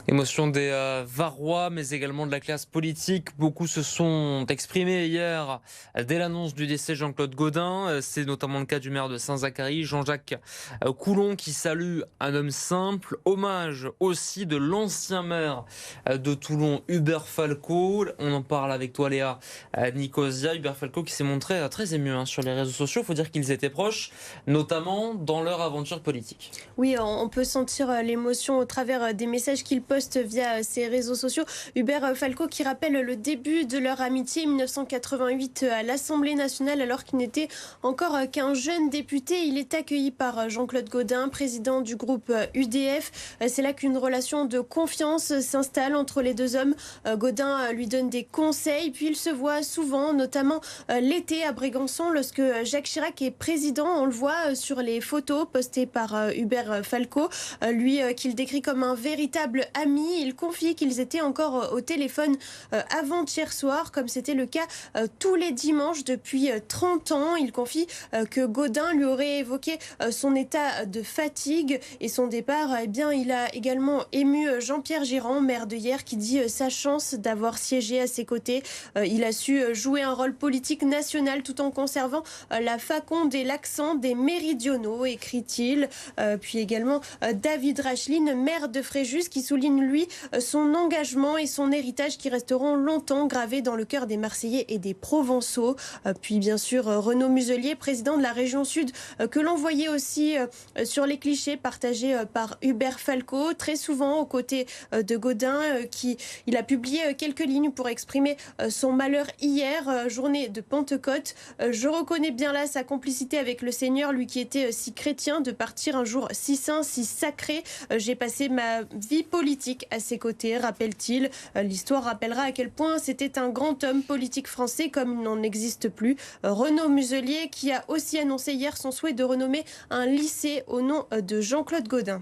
Émotion des Varois, mais également de la classe politique. Beaucoup se sont exprimés hier dès l'annonce du décès de Jean-Claude Gaudin. C'est notamment le cas du maire de Saint-Zacharie, Jean-Jacques Coulon, qui salue un homme simple. Hommage aussi de l'ancien maire de Toulon, Hubert Falco. On en parle avec toi, Léa Nicosia. Hubert Falco qui s'est montré très ému sur les réseaux sociaux. Il faut dire qu'ils étaient proches, notamment dans leur aventure politique. Oui, on peut sentir l'émotion au travers des messages qu'il poste via ses réseaux sociaux. Hubert Falco qui rappelle le début de leur amitié 1988 à l'Assemblée nationale alors qu'il n'était encore qu'un jeune député. Il est accueilli par Jean-Claude Gaudin, président du groupe UDF. C'est là qu'une relation de confiance s'installe entre les deux hommes. Gaudin lui donne des conseils, puis ils se voient souvent, notamment l'été à Brégançon lorsque Jacques Chirac est président. On le voit sur les photos postées par Hubert Falco, lui qu'il décrit comme un véritable ami. Il confie qu'ils étaient encore au téléphone avant-hier soir, comme c'était le cas tous les dimanches depuis 30 ans. Il confie que Gaudin lui aurait évoqué son état de fatigue et son départ. Eh bien, il a également ému Jean-Pierre Girand, maire de Hyères, qui dit sa chance d'avoir siégé à ses côtés. Il a su jouer un rôle politique national tout en conservant la faconde et l'accent des méridionaux, écrit-il. Puis également David Racheline, maire de Fréjus, qui souligne lui son engagement et son héritage qui resteront longtemps gravés dans le cœur des Marseillais et des Provençaux. Puis bien sûr Renaud Muselier, président de la région Sud, que l'on voyait aussi sur les clichés partagés par Hubert Falco, très souvent aux côtés de Gaudin, il a publié quelques lignes pour exprimer son malheur hier, journée de Pentecôte. Je reconnais bien là sa complicité avec le Seigneur, lui qui était si chrétien, de partir un jour si saint, si sacré. J'ai passé ma vie politique à ses côtés, rappelle-t-il. L'histoire rappellera à quel point c'était un grand homme politique français comme il n'en existe plus. Renaud Muselier qui a aussi annoncé hier son souhait de renommer un lycée au nom de Jean-Claude Gaudin.